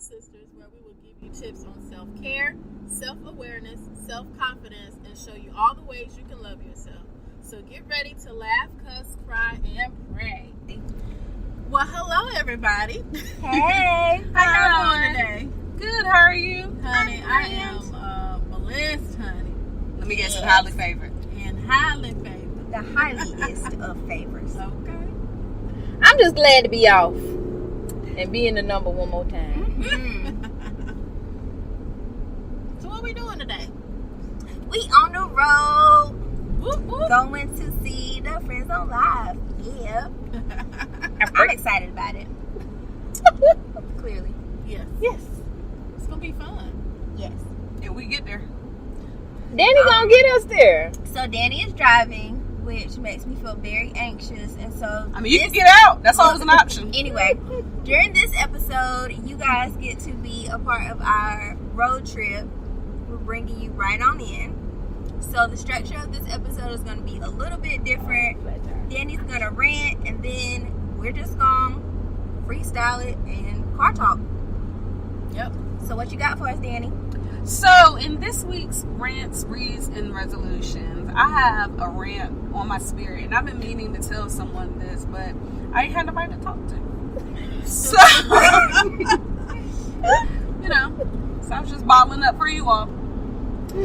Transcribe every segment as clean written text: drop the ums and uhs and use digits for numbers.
Sisters, where we will give you tips on self-care, self-awareness, self-confidence, and show you all the ways you can love yourself. So get ready to laugh, cuss, cry, and pray. Well, hello, everybody. Hey. How y'all doing today? Good, how are you? Honey, I am blessed, honey. Let me get some highly favored. And highly favored. The highliest of favors. Okay. I'm just glad to be off and be in the number one more time. So what we doing today? We on the road. Whoop, whoop. Going to see the Friends on Live. Yeah. I'm excited about it. Clearly. Yes. Yes. It's going to be fun. Yes. Yeah, we get there. Danny gonna get us there. So Danny is driving, which makes me feel very anxious. And so I mean, you can get out. That's always an option. Anyway, during this episode, you guys get to be a part of our road trip. We're bringing you right on in. So the structure of this episode is going to be a little bit different. Danny's going to rant, and then we're just going to freestyle it and car talk. Yep. So what you got for us, Danny? So, in this week's rants, reads, and resolutions, I have a rant on my spirit. And I've been meaning to tell someone this, but I ain't had nobody to talk to. So, so I was just bottling up for you all.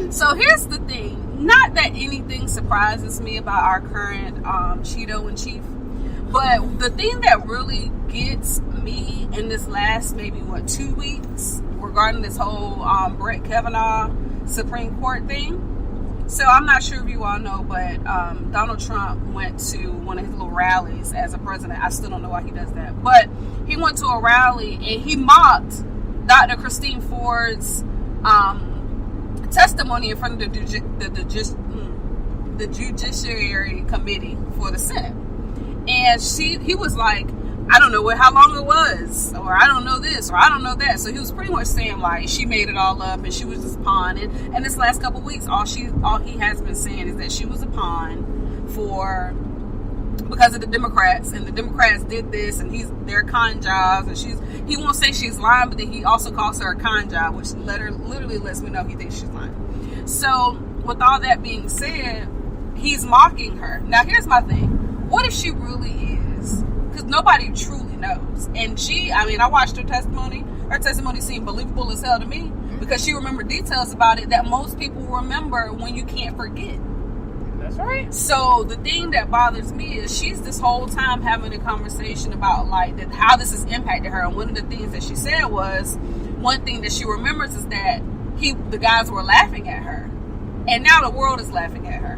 So, here's the thing. Not that anything surprises me about our current Cheeto-in-Chief, but the thing that really gets me in this last maybe 2 weeks regarding this whole Brett Kavanaugh Supreme Court thing. So I'm not sure if you all know, but Donald Trump went to one of his little rallies as a president. I still don't know why he does that, but he went to a rally and he mocked Dr. Christine Ford's testimony in front of the Judiciary Committee for the Senate. And he was like, I don't know how long it was, or I don't know this, or I don't know that. So he was pretty much saying like she made it all up and she was just pawn. And this last couple of weeks, all he has been saying is that she was a pawn because of the Democrats, and the Democrats did this, and they're con jobs, and he won't say she's lying, but then he also calls her a con job, which literally lets me know he thinks she's lying. So with all that being said, he's mocking her. Now here's my thing: what if she really is? Because nobody truly knows. And I watched her testimony. Her testimony seemed believable as hell to me because she remembered details about it that most people remember when you can't forget. That's right. So the thing that bothers me is she's this whole time having a conversation about like how this has impacted her. And one of the things that she said was, one thing that she remembers is that the guys were laughing at her. And now the world is laughing at her.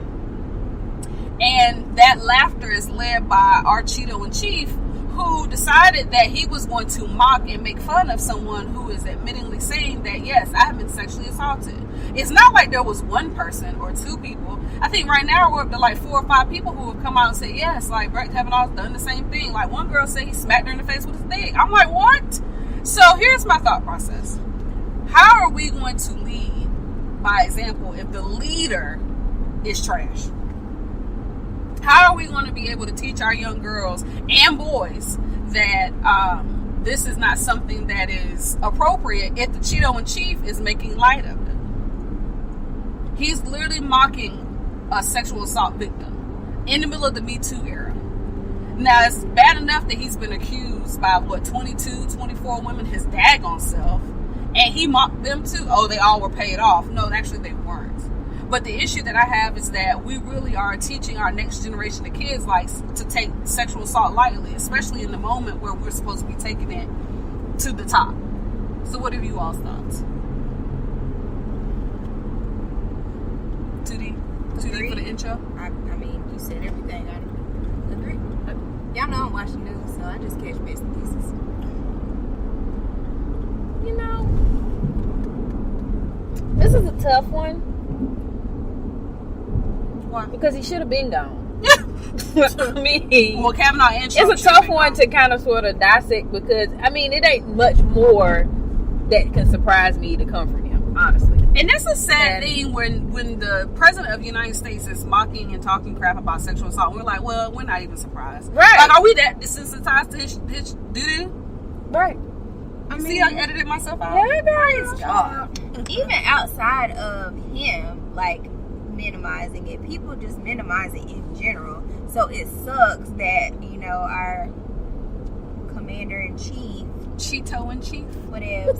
And that laughter is led by our Cheeto-in-Chief, who decided that he was going to mock and make fun of someone who is admittingly saying that, yes, I have been sexually assaulted. It's not like there was one person or two people. I think right now we're up to like 4 or 5 people who have come out and said, yes, like Brett Kavanaugh's done the same thing. Like one girl said he smacked her in the face with his dick. I'm like, what? So here's my thought process. How are we going to lead by example if the leader is trash? How are we going to be able to teach our young girls and boys that this is not something that is appropriate if the Cheeto-in-Chief is making light of it? He's literally mocking a sexual assault victim in the middle of the Me Too era. Now, it's bad enough that he's been accused by, 22, 24 women, his daggone self, and he mocked them too. Oh, they all were paid off. No, actually they weren't. But the issue that I have is that we really are teaching our next generation of kids to take sexual assault lightly, especially in the moment where we're supposed to be taking it to the top. So what are you all's thoughts? 2D for the intro? I mean, you said everything. I agree. Y'all know I'm watching news, so I just catch bits and pieces. This is a tough one. Why? Because he should have been gone. I mean, well, Kavanaugh and Trump, it's a tough one to kind of sort of dissect because, I mean, it ain't much more that can surprise me to come from him, honestly. And that's a sad thing when the president of the United States is mocking and talking crap about sexual assault. We're like, well, we're not even surprised. Right. Like, are we that desensitized to his doo-doo? Right. I mean, see, I edited myself out. Yeah, praise God. Even outside of him, like, minimizing it, people just minimize it in general. So it sucks that, you know, our commander-in-chief, Cheeto-in-chief, whatever,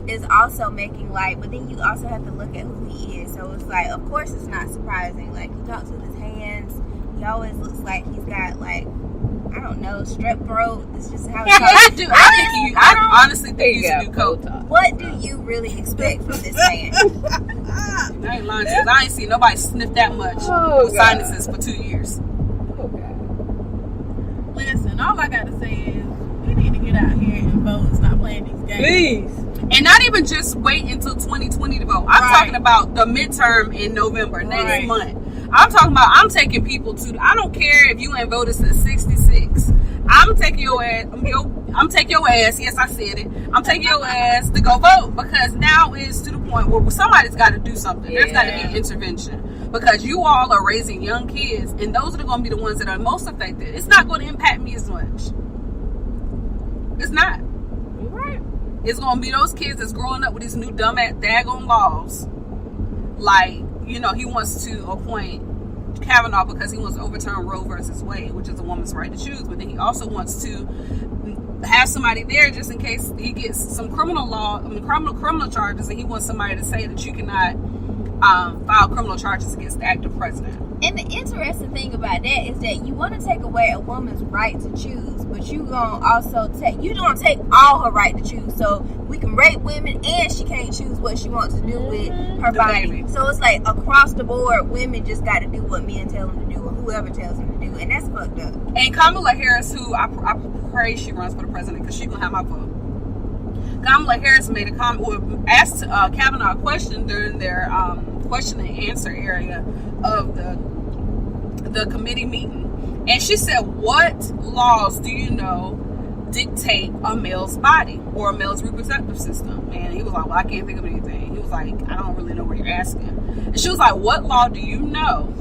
is also making light, but then you also have to look at who he is. So it's like, of course it's not surprising. Like, he talks with his hands. He always looks like he's got, like, I don't know, strep throat. It's just how he talks. I honestly think you should do coke. What do you really expect from this man? I ain't lying to you. I ain't seen nobody sniff that much with sinuses for 2 years. Oh, God. Listen, all I got to say is we need to get out here and vote and stop playing these games. Please. And not even just wait until 2020 to vote. I'm talking about the midterm in November, next month. I'm talking about, I'm taking people to, I don't care if you ain't voted since 66. I'm taking your ass, I'm taking your ass, yes, I said it. I'm taking your ass to go vote, because now it's to the point where somebody's got to do something. There's got to be intervention, because you all are raising young kids, and those are going to be the ones that are most affected. It's not going to impact me as much. It's not. Right. It's going to be those kids that's growing up with these new dumb ass daggone laws. Like, you know, he wants to appoint Kavanaugh because he wants to overturn Roe versus Wade, which is a woman's right to choose. But then he also wants to have somebody there just in case he gets some criminal charges, and he wants somebody to say that you cannot file criminal charges against the active president. And the interesting thing about that is that you want to take away a woman's right to choose, but you gonna also take all her right to choose. So we can rape women, and she can't choose what she wants to do with her body. Baby. So it's like across the board, women just got to do what men tell them to do, or whoever tells them to do, and that's fucked up. And Kamala Harris, who I pray she runs for the president, because she's gonna have my vote. Kamala Harris made a comment, or asked Kavanaugh a question during their question and answer area of the committee meeting, and she said, "What laws do you know dictate a male's body or a male's reproductive system?" And he was like, "Well, I can't think of anything." He was like, "I don't really know what you're asking." And she was like, "What law do you know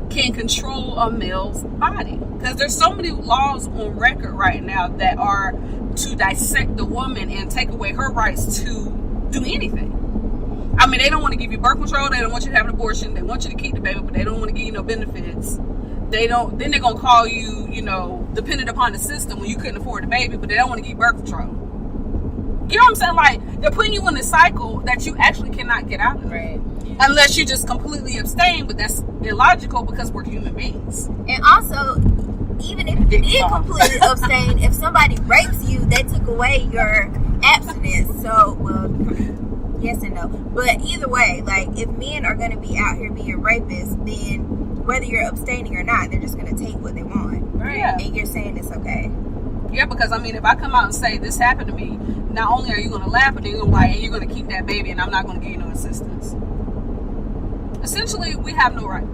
can control a male's body?" Because there's so many laws on record right now that are to dissect the woman and take away her rights to do anything. I mean, they don't want to give you birth control. They don't want you to have an abortion. They want you to keep the baby, but they don't want to give you no benefits. Then they're going to call you, you know, dependent upon the system when you couldn't afford the baby, but they don't want to give you birth control. You know what I'm saying? Like, they're putting you in a cycle that you actually cannot get out of. Right. Unless you just completely abstain, but that's illogical because we're human beings. And also, even if you did completely abstain, if somebody rapes you, they took away your abstinence. So, well, yes and no. But either way, like, if men are going to be out here being rapists, then whether you're abstaining or not, they're just going to take what they want. Right. Yeah. And you're saying it's okay. Yeah, because, I mean, if I come out and say this happened to me, not only are you going to laugh, but you're going to lie, and you're going to keep that baby, and I'm not going to give you no assistance. Essentially, we have no right.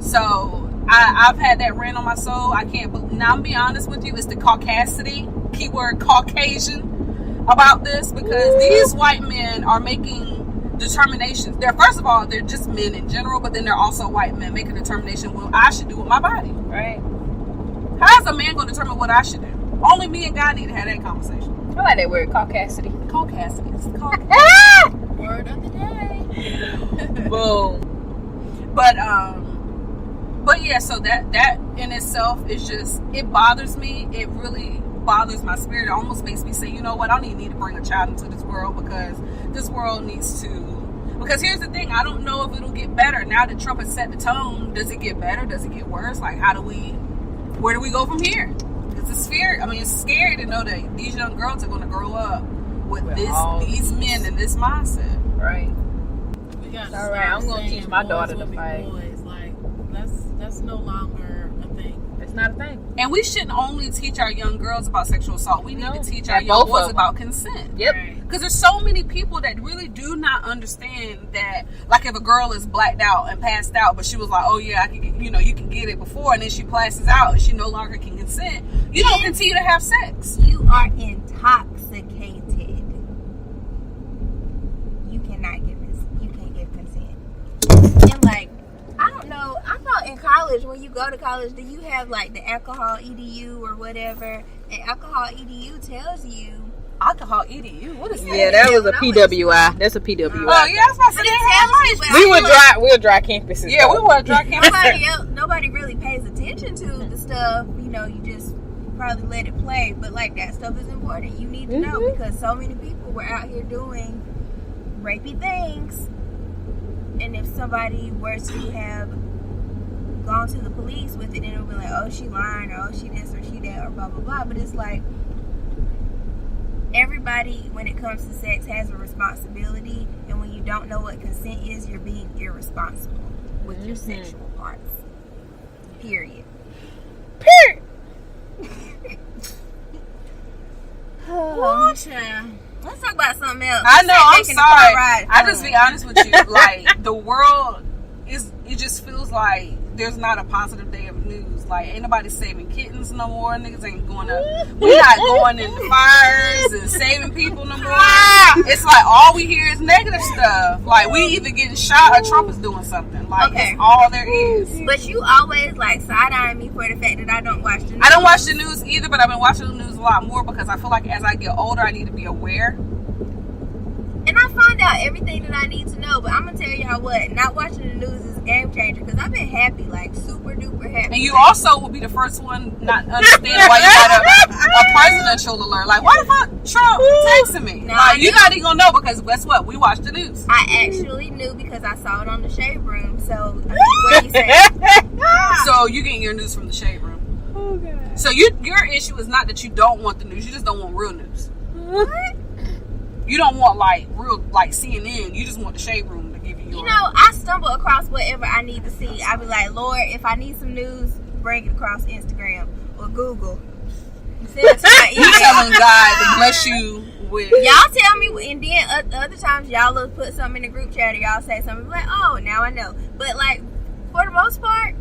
So, I've had that rant on my soul. I can't believe. Now, I'm being honest with you, it's the caucasity, keyword Caucasian, about this, because these white men are making determinations. First of all, they're just men in general, but then they're also white men making a determination what I should do with my body. Right. How is a man going to determine what I should do? Only me and God need to have that conversation. I like that word, caucasity. Caucasity. It's caucasity. Word of the day. Boom. But yeah, so that in itself is just, it bothers me. It really bothers my spirit. It almost makes me say, you know what, I don't need to bring a child into this world, because this world needs to, because here's the thing, I don't know if it'll get better. Now that Trump has set the tone, does it get better? Does it get worse? Like, where do we go from here? Because it's scary. I mean, it's scary to know that these young girls are going to grow up with these men and this mindset. Right. We got All right, I'm going to teach my daughter to fight. Boys. Like, that's no longer a thing. It's not a thing. And we shouldn't only teach our young girls about sexual assault. We need to teach our Like young both of boys them. about consent. Yep. Right. Because there's so many people that really do not understand that, like, if a girl is blacked out and passed out, but she was like, oh yeah, I can get, you can get it before, and then she passes out and she no longer can consent, you don't continue to have sex. You are intoxicated. You cannot give this. You can't give consent. And like, I don't know. I thought in college, when you go to college, do you have like the alcohol EDU or whatever? And Alcohol EDU tells you. Alcohol EDU. What is that? Yeah, that was a PWI. That's a PWI. Oh yeah, that's what I said. They had lights. We were dry campuses. Yeah, we were dry campuses. Nobody really pays attention to the stuff. You know, you just probably let it play. But like that stuff is important. You need to know because so many people were out here doing rapey things. And if somebody were to have gone to the police with it, then it'll be like, oh, she lying, or oh, she this, or she that, or blah blah blah. But it's like, everybody, when it comes to sex, has a responsibility, and when you don't know what consent is, you're being irresponsible with your sexual parts. Period. Let's talk about something else. I know, I'm sorry. I just be honest with you. Like, the world it just feels like there's not a positive day of news. Like, ain't nobody saving kittens no more. Niggas ain't going to, we're not going into fires and saving people no more. It's like all we hear is negative stuff. Like, we either getting shot or Trump is doing something. Like, it's all there is. But you always like side-eyeing me for the fact that I don't watch the news. I don't watch the news either, but I've been watching the news a lot more because I feel like as I get older, I need to be aware. And I find out everything that I need to know. But I'm going to tell y'all what, not watching the news is a game changer because I've been happy, like super duper happy. And you also will be the first one not understand why you got a presidential alert. Like, why the fuck Trump texting me? No, like, you're not even going to know because guess what? We watch the news. I actually knew because I saw it on the Shade Room. So, I mean, what do you say? So, you getting your news from the Shade Room. Oh, God. So, your issue is not that you don't want the news. You just don't want real news. What? You don't want real CNN. You just want the Shade Room to give you your. You know, I stumble across whatever I need to see. I be like, Lord, if I need some news, bring it across Instagram or Google. Send it to my email. You telling God to bless you with. Y'all tell me, and then other times y'all will put something in the group chat or y'all say something like, oh, now I know. But like, for the most part,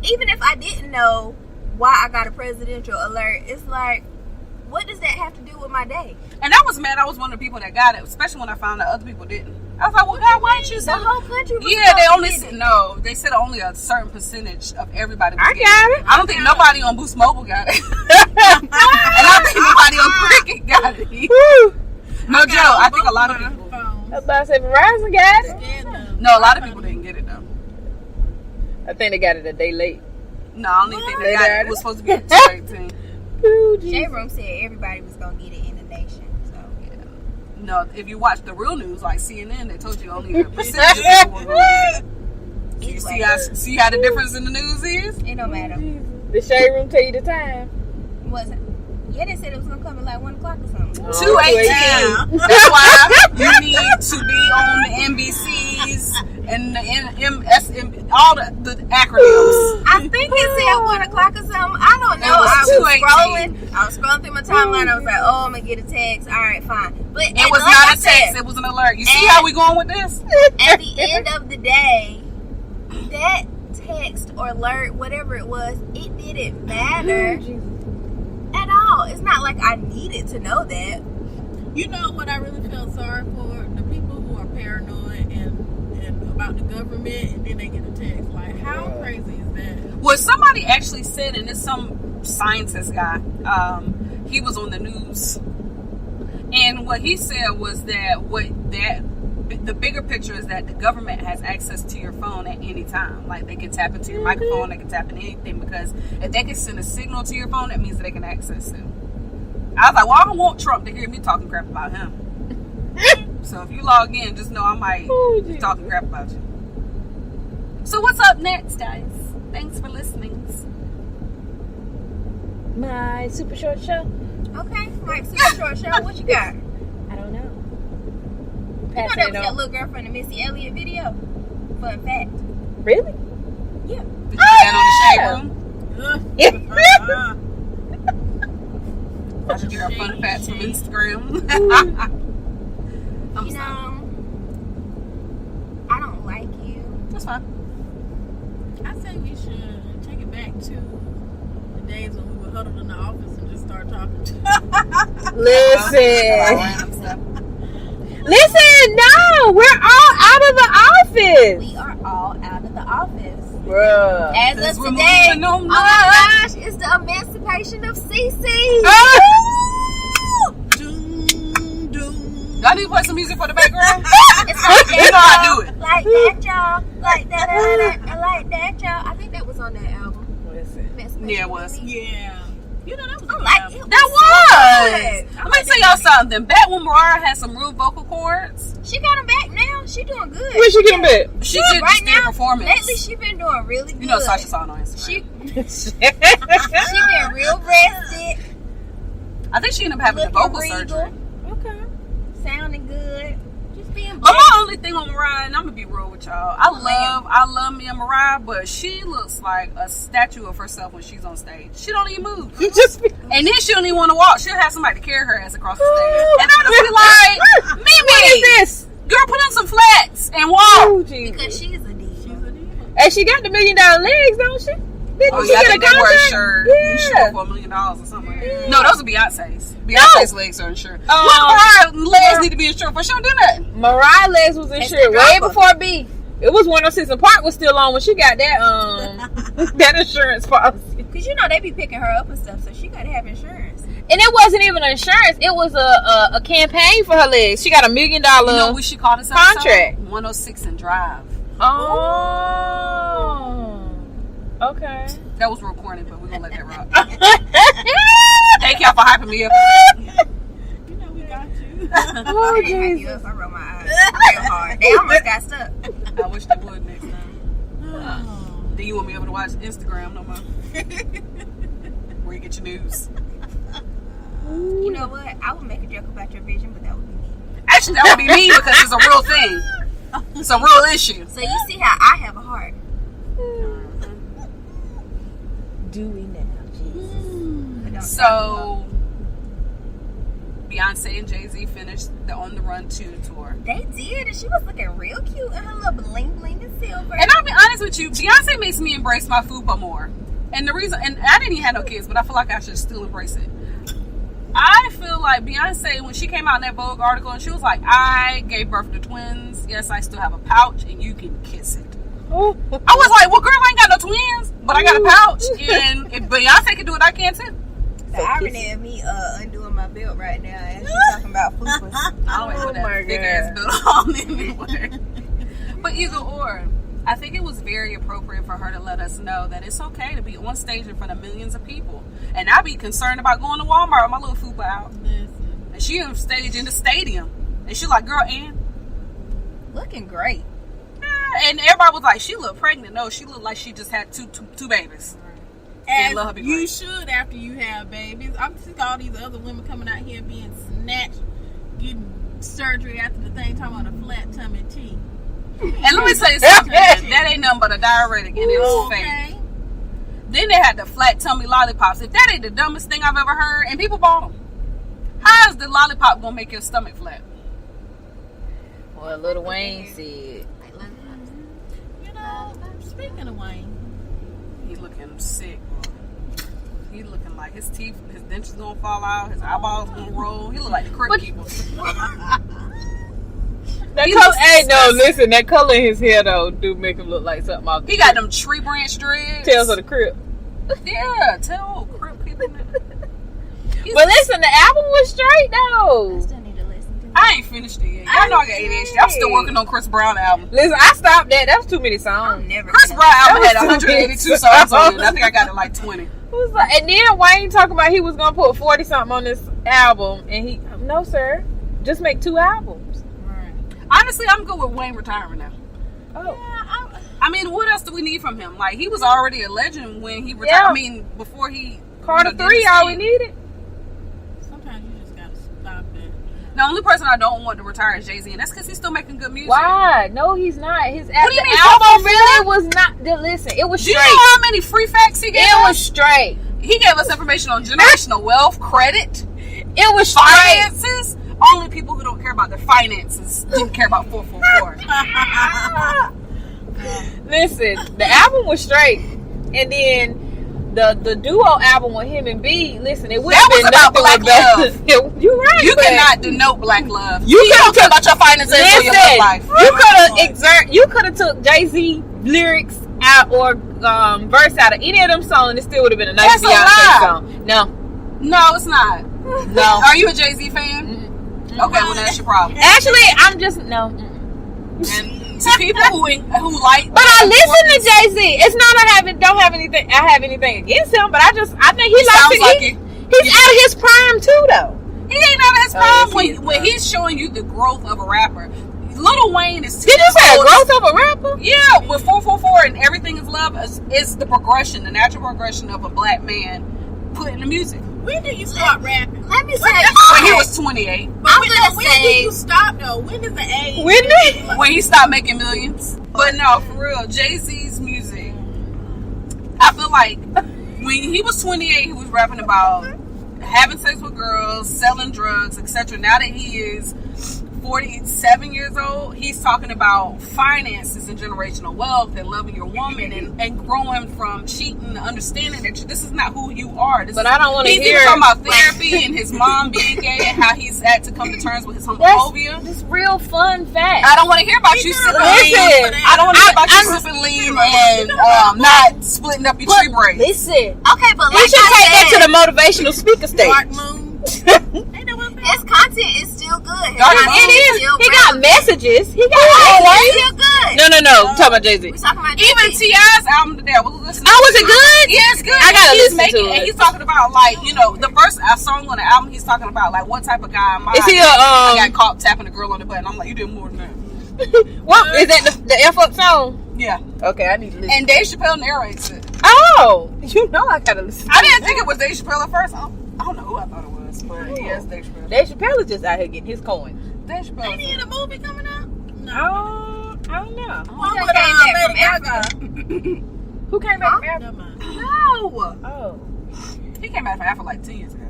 even if I didn't know why I got a presidential alert, it's like, what does that have to do with my day? And I was mad. I was one of the people that got it, especially when I found out other people didn't. I was like, well, God, why didn't you say the whole country? Yeah, they only said, no, they said only a certain percentage of everybody was I getting got it. I don't think nobody on Boost Mobile got it. And I don't think nobody on Cricket got it. No joke. I think a lot of people. I was about to say Verizon got it. No, a lot of people didn't get it, though. I think they got it a day late. No, I don't even think they got it. It was supposed to be 218. Shade Room said everybody was going to get it in the nation. So yeah. No, if you watch the real news, like CNN, they told you only a percentage of people were going to get it. You see how the difference in the news is? It don't matter. The Shade Room tell you the time. Was it? Yeah, they said it was going to come at like 1 o'clock or something. 2:18. That's why you need to be on the NBCs and the MSM, all the acronyms. I think it said 1 o'clock or something. I don't know. I was scrolling through my timeline. I was like, oh, I'm going to get a text. All right, fine. But it was not a text. It was an alert. You see how we going with this? At the end of the day, that text or alert, whatever it was, it didn't matter at all. It's not like I needed to know that. You know what I really felt sorry for? The people who are paranoid and about the government, and then they get a text. Like, how crazy is that? Well, somebody actually said, and it's some scientist guy, he was on the news, and what he said was that the bigger picture is that the government has access to your phone at any time. Like, they can tap into your microphone, they can tap into anything, because if they can send a signal to your phone, that means that they can access it. I was like, well, I don't want Trump to hear me talking crap about him. So if you log in, just know I might be talking crap about you. So what's up next, guys? Thanks for listening. My super short show. Okay, Mike, super short show. What you got? I don't know. You know that was that little girl from the Missy Elliott video? Fun fact. Really? Yeah. Did you get on the Shade Room? I should get our fun facts from Instagram. You know, I don't like you. That's fine. I say we should take it back to the days when we were huddled in the office and just start talking. Listen, no, we're all out of the office. We are all out of the office. Bruh. As Cause of we're today, moving on oh my gosh, it's the emancipation of CC. Doom, doom. Y'all need to play some music for the background? It's like that, You know I y'all. do it. Like that, y'all. Like that, like that, y'all. I think that was on that album. Listen. Emancipation Yeah, it was. of CC. Yeah. You know, that was a I'm good like, album. it That was. was. Let me tell y'all something. Back when Mariah had some real vocal cords, She got him back now. She doing good. Where she getting back? she Yeah, did right just did a now, performance. lately she been doing really good. You know Sasha saw it on Instagram. She been real rested, I think she ended up having a looking vocal regal, surgery. Okay. sounding good, just being But blessed. my only thing on Mariah, and I'm gonna be real with y'all, I love me and Mariah, but she looks like a statue of herself when she's on stage. She don't even move. And then she don't even want to walk. She'll have somebody to carry her ass across the stage. And I'll just be like, Mimi, What is this? girl, put on some flats and walk. Oh, Jesus. Because she's a diva. And she got the $1 million legs, don't she? Didn't Oh she yeah, I get think a they were contract? insured. Yeah. Insured for $1 million or something. Yeah. No, those are Beyonce's. Beyonce's legs are insured. Um, Mariah's legs need to be insured, but she don't do nothing. Mariah legs was insured the way dropper. before B. It was 106 and Park was still on when she got that that insurance policy. Because you know they be picking her up and stuff, so she got to have insurance. And it wasn't even insurance. It was a campaign for her legs. She got $1 million You know what she called this episode? contract. 106 and Drive. Oh. Okay. That was real corny, but we're gonna let that rock. Thank y'all for hyping me up. You know, we got you. I Oh, didn't hype you Jesus. up. I rolled my eyes real hard. They almost got stuck. I wish they would next time. Oh. Then you want me able to watch Instagram no more? Where you get your news? You know what? I would make a joke about your vision, but that would be me. Actually, that would be me because it's a real thing. It's a real issue. So you see how I have a heart. Do we now, Jesus? But don't So, Beyonce and Jay-Z finished the On the Run 2 tour. They did, and she was looking real cute in her little bling bling and silver. And I'll be honest with you, Beyonce makes me embrace my fupa more. And the reason, and I didn't even have no kids, but I feel like I should still embrace it. I feel like Beyonce, when she came out in that Vogue article, and she was like, I gave birth to twins. Yes, I still have a pouch, and you can kiss it. I was like, well, girl, I ain't got no twins, but I got a pouch. And if Beyonce can do it, I can too. The irony of me undoing my belt right now as you talking about fupas. I don't put my that big God. ass belt on anywhere. But either or, I think it was very appropriate for her to let us know that it's okay to be on stage in front of millions of people. And I'd be concerned about going to Walmart with my little fupa out. Listen. And she on stage in the stadium. And she like, girl, Ann. Looking great. And everybody was like, she looked pregnant. No, she looked like she just had two babies. As love her be you great. should after you have babies. I'm sick of all these other women coming out here being snatched, getting surgery after the thing, talking about a flat tummy tea. And let me say something. That ain't nothing but a diuretic, and it's fake. Okay. Then they had the flat tummy lollipops. If that ain't the dumbest thing I've ever heard, and people bought them. How is the lollipop gonna make your stomach flat? Well, Lil Wayne said. You know, speaking of Wayne, He looking sick. He looking like his teeth, his dentures gonna fall out, his eyeballs gonna roll. He look like the Crypt Keeper. That He color, looks hey, no, disgusting. listen, that color in his hair though do make him look like something off. He got them tree branch dreads. Tales of the Crypt. Yeah, tell Crypt Keeper. But listen, the album was straight though. I still need to listen to it. I ain't finished it yet. Y'all know I got ADHD. I'm still working on Chris Brown album. Listen, I stopped that. That was too many I'm songs. never Chris gonna- Brown album That had was too 182 big. songs on it. And I think I got it like 20. It was like, and then Wayne talking about he was gonna put 40 something on this album, and he, no sir, just make 2 albums. right? Honestly, I'm good with Wayne retiring now. Oh, I mean, what else do we need from him? Like, he was already a legend when he retired. Yeah. I mean, before he... Carter did 3, his all we thing. needed. Sometimes you just gotta stop it. The only person I don't want to retire is Jay-Z, and that's because he's still making good music. Why? No, he's not. His What do you the mean, album Soulful? really was not. Listen, it was Do you straight. know how many free facts he gave It us? was straight. He gave us information on generational wealth, credit, It was straight. finances. Only people who don't care about their finances didn't care about 444. Listen, the album was straight, and then the duo album with him and B. Listen, it would That have was been about nothing black without. You're right. You but cannot denote black love. You don't could've care about your finances or your love life. You could have took Jay-Z lyrics out or verse out of any of them songs, it still would have been a nice That's a Beyonce lie. song. No, it's not. no. Are you a Jay-Z fan? Mm-mm. Okay, well that's your problem. Actually, I'm just no. And to people who like, But I listen to Jay-Z. It's not I have anything against him, but I think he likes it. He's out of his prime too, though. He ain't out of his prime yes, when he's showing you the growth of a rapper. Lil Wayne is. Did you say growth of a rapper? Yeah, with 444 and Everything Is Love is the progression, the natural progression of a black man put in the music. When did you start rapping? Let me say, When he was 28. When did you stop though? When is the age? When he stopped making millions. But no, for real, Jay-Z's music, I feel like when he was 28, he was rapping about having sex with girls, selling drugs, etc. Now that he is 47 years old, he's talking about finances and generational wealth and loving your woman and growing from cheating to understanding that this is not who you are. But I don't want to hear. He's talking about therapy and his mom being gay and how he's had to come to terms with his homophobia. That's real fun fact. I don't want to hear about you sipping lean. I don't want to hear about you sipping lean and not splitting up your tree braids. Listen. okay, but You like should I take that said, to the motivational speaker stage. Dark Moon. his content is still good. His Dark content Moon. is still He real. got messages. He got It's still good. No. I'm talking about Jay-Z. We talking about Even Jay-Z. T.I.'s album today, I was listening. Oh, was it good? Yeah, it's good. I gotta He's listen to it. And he's talking about the first song on the album. He's talking about like what type of guy am I? Is he I got caught tapping a girl on the butt. And I'm like, you did more than that. What is that? The F up song? Yeah. Okay, I need to listen. And Dave Chappelle narrates it. Oh, you know I gotta listen. I didn't think it was Dave Chappelle at first. I don't know who I thought it was, but yes, Dave Chappelle. Dave Chappelle is just out here getting his coins. Dave Chappelle. Ain't he in a movie coming up? I don't know. One He with came back from Lady Africa. Gaga. Who came back from Africa? Never mind. No. Oh, He came out from Africa like 2 years ago.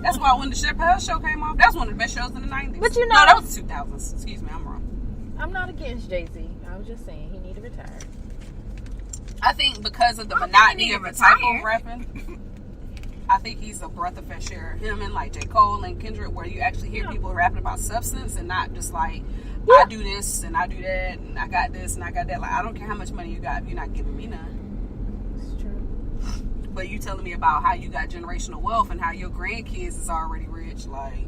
That's why when the Chappelle show came off, that was one of the best shows in the 90s. But you know- no, that was the 2000s. Excuse me, I'm wrong. I'm not against Jay-Z. I was just saying he need to retire. I think because of the I don't monotony think of he the type retired. of rapping, I think he's a breath of fresh air. Him and like J. Cole and Kendrick, where you actually hear people rapping about substance and not just like, I do this and I do that and I got this and I got that. Like, I don't care how much money you got if you're not giving me none. It's true. But you telling me about how you got generational wealth and how your grandkids is already rich, like.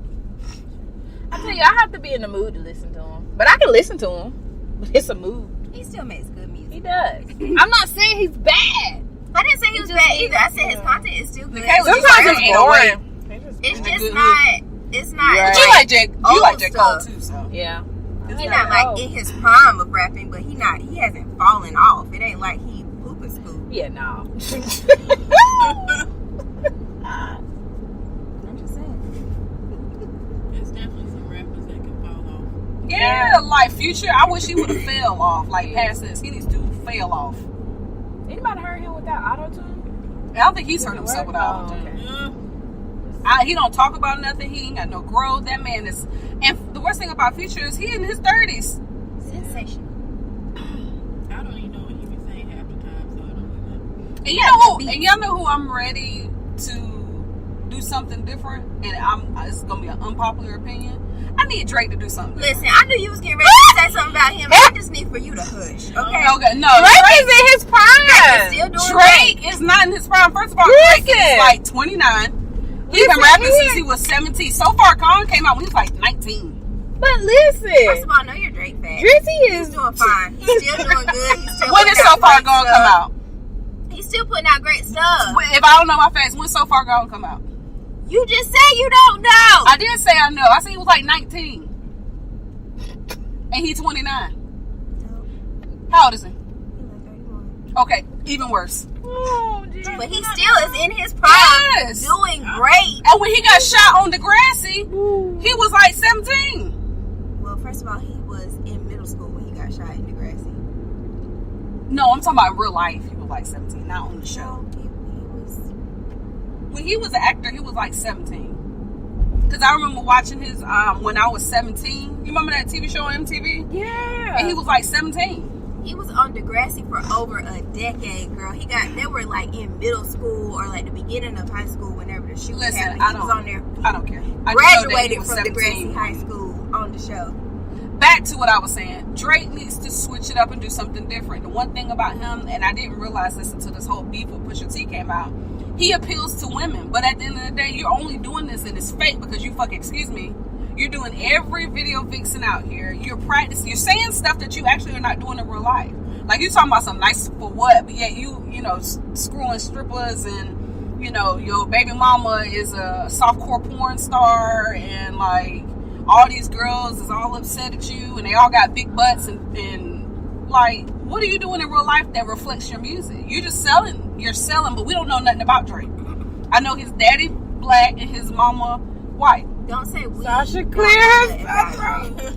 I tell you, I have to be in the mood to listen to him. But I can listen to him. But it's a mood. He still makes good music. He does. I'm not saying he's bad. I didn't say he was bad either. I said his content is still good. Sometimes Sometimes it's it's boring. boring. It's It's just good. not. It's not. Right. But you like J. You like J. old Cole stuff. too, so. Yeah. He's not like in his prime of rapping, but he hasn't fallen off. It ain't like he pooping school. Yeah, no. I'm just saying. There's definitely some rappers that can fall off. Yeah, like Future, I wish he would have fell off. Like past this, he needs to fail off. Anybody heard him without auto-tune? I don't think he's hurt himself without Oh, auto-tune. okay. He don't talk about nothing. He ain't got no growth. That man is, and the worst thing about Future is he in his 30s. Sensational. I don't even know what he be saying half the time, so I don't even know. And you know who? And y'all know who I'm ready to do something different. And it's gonna be an unpopular opinion. I need Drake to do something different. Listen, I knew you was getting ready to say something about him. I just need for you to hush, okay? Okay, no. Drake is in his prime. Still doing Drake is not in his prime. First of all, Drake is like 29. He's been rapping since he was 17. So Far Gone came out when he was like 19. But listen, First of all, I know you're Drake fan. Drizzy He's is doing fine. He's still doing good. He's still When putting did So out Far great Gone stuff. come out? He's still putting out great stuff. If I don't know my facts, when So Far Gone come out? You just said you don't know. I did say I know. I said he was like 19. And he's 29. How old is he? Okay, even worse. Oh, geez. But he still is in his prime, Yes. doing great. And when he got shot on Degrassi, he was like 17. Well, first of all, he was in middle school when he got shot in Degrassi. No, I'm talking about in real life. He was like 17, not on the show. So he was. When he was an actor, he was like 17. Because I remember watching his, when I was 17. You remember that TV show on MTV? Yeah. And he was like 17. He was on Degrassi for over a decade, girl. They were like in middle school or like the beginning of high school whenever the shoot Listen, happened. I He don't- was on there. I don't care. I just know that he Graduated was from 17. Degrassi High School on the show. back to what I was saying. Drake needs to switch it up and do something different. The one thing about him, and I didn't realize this until this whole beef with Pusha T came out, he appeals to women. But at the end of the day, you're only doing this and it's fake because you you're doing every video vixen out here. You're practicing. You're saying stuff that you actually are not doing in real life. Like, you're talking about some nice for what, but yet you screwing strippers and, your baby mama is a softcore porn star and, like, all these girls is all upset at you and they all got big butts and like, what are you doing in real life that reflects your music? You're selling, but we don't know nothing about Drake. I know his daddy black and his mama white. Don't say we. Sasha Clear.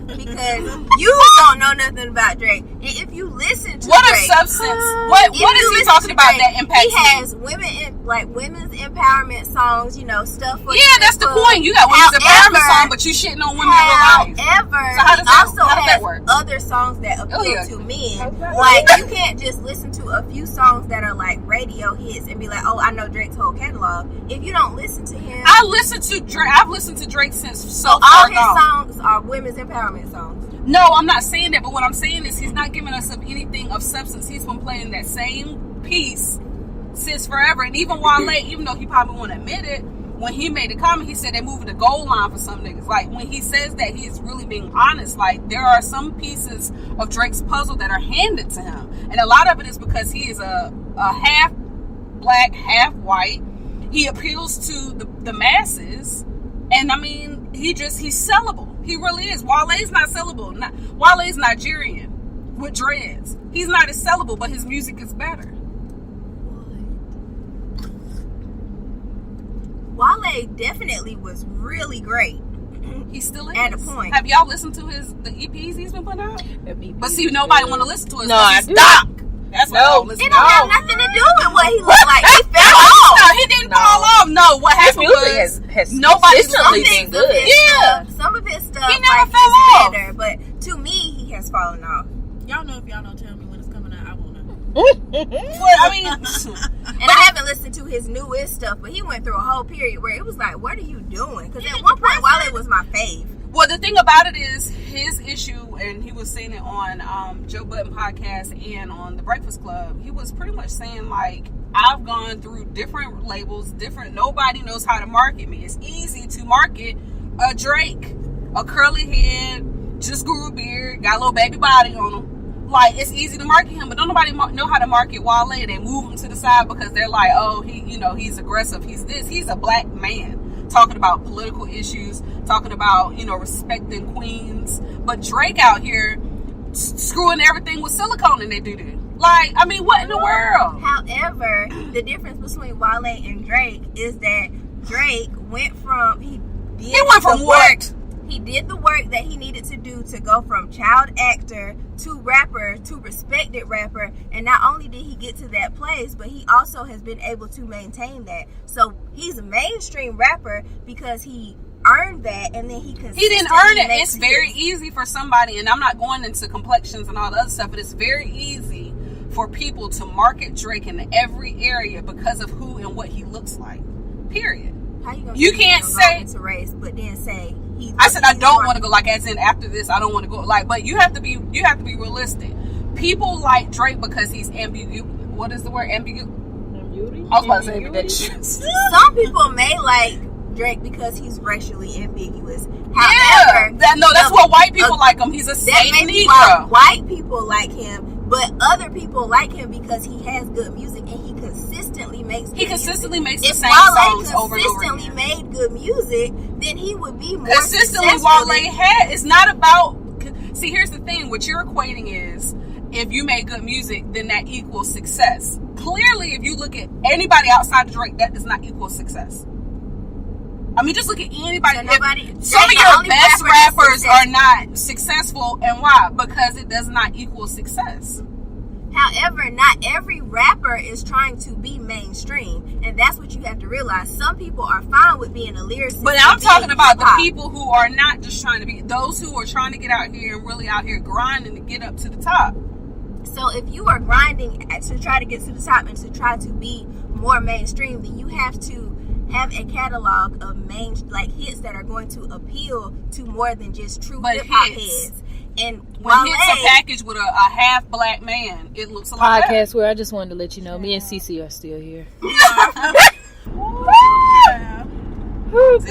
Because you don't know nothing about Drake. And if you listen to what Drake, a substance. What is he talking about Drake, that impacts He has women's empowerment songs, stuff for that's the point. You got women's empowerment song, but you shitting on women in real life. However, so how does that work? Other songs that appeal to men. Like, you can't just listen to a few songs that are like radio hits and be like, oh, I know Drake's whole catalog. If you don't listen to him, I've listened to Drake since so all far his gone. songs are women's empowerment songs. No, I'm not saying that, but what I'm saying is he's not giving us anything of substance. He's been playing that same piece since forever. And even Wale, even though he probably won't admit it, when he made the comment, he said they're moving the goal line for some niggas. Like, when he says that, he's really being honest. Like, there are some pieces of Drake's puzzle that are handed to him. And a lot of it is because he is a half black, half white. He appeals to the masses. And I mean, he's sellable. He really is. Wale's not sellable. Wale's Nigerian with dreads. He's not as sellable, but his music is better. Wale definitely was really great. He still is. At a point. Have y'all listened to the EPs he's been putting out? But see, nobody want to listen to it. No, I do. Stop. That's what I listen It to. don't have nothing to do with what he looked like. He fell off. No, he didn't fall off. No, what happened was has nobody consistently been good. Yeah. Some of his stuff He never like, fell is off. better, but to me, he has fallen off. Y'all know if y'all don't tell me when it's coming out, I won't know. Well, I mean, And I haven't listened to his newest stuff, but he went through a whole period where it was like, what are you doing? Because at one point, Wale was my fave. well, the thing about it is his issue, and he was saying it on Joe Budden podcast and on the Breakfast Club. He was pretty much saying, like, I've gone through different labels, nobody knows how to market me. It's easy to market a Drake, a curly head, just grew a beard, got a little baby body on him. Like, it's easy to market him, but don't nobody know how to market Wale. They move him to the side because they're like, oh, he's aggressive. He's this. He's a black man talking about political issues, talking about, respecting queens. But Drake out here screwing everything with silicone in their doo-doo. Like, I mean, what in the world? However, the difference between Wale and Drake is that Drake went from what? He did the work that he needed to do to go from child actor to rapper to respected rapper. And not only did he get to that place, but he also has been able to maintain that. So he's a mainstream rapper because he earned that, and then he didn't earn it. It's very easy for somebody, and I'm not going into complexions and all the other stuff, but it's very easy for people to market Drake in every area because of who and what he looks like. Period. How you gonna you can't say into race, but then say I said I don't want to go, like, as in after this I don't want to go, like, but you have to be realistic. People like Drake because he's ambiguous. What is the word? Ambiguous. I was about to say ambiguous. Some people may like Drake because he's racially ambiguous. However, that's what white people like him. He's a safe Negro. White people like him, but other people like him because he has good music and he consistently makes the same songs over and over again. If Wale consistently made good music, then he would be more consistently. Wale had. It's not about. See, here's the thing. What you're equating is, if you make good music, then that equals success. Clearly, if you look at anybody outside of Drake, that does not equal success. I mean, just look at anybody. Some of your best rappers are not successful, and why? Because it does not equal success. However, not every rapper is trying to be mainstream, and that's what you have to realize. Some people are fine with being a lyricist. But I'm talking about the people who are not just trying to be, those who are trying to get out here and really out here grinding to get up to the top. So if you are grinding to try to get to the top and to try to be more mainstream, then you have to have a catalog of hits that are going to appeal to more than just true hip hop heads. And when it's a package with a half black man, it looks a lot better. Podcast where I just wanted to let you know me and Cece are still here.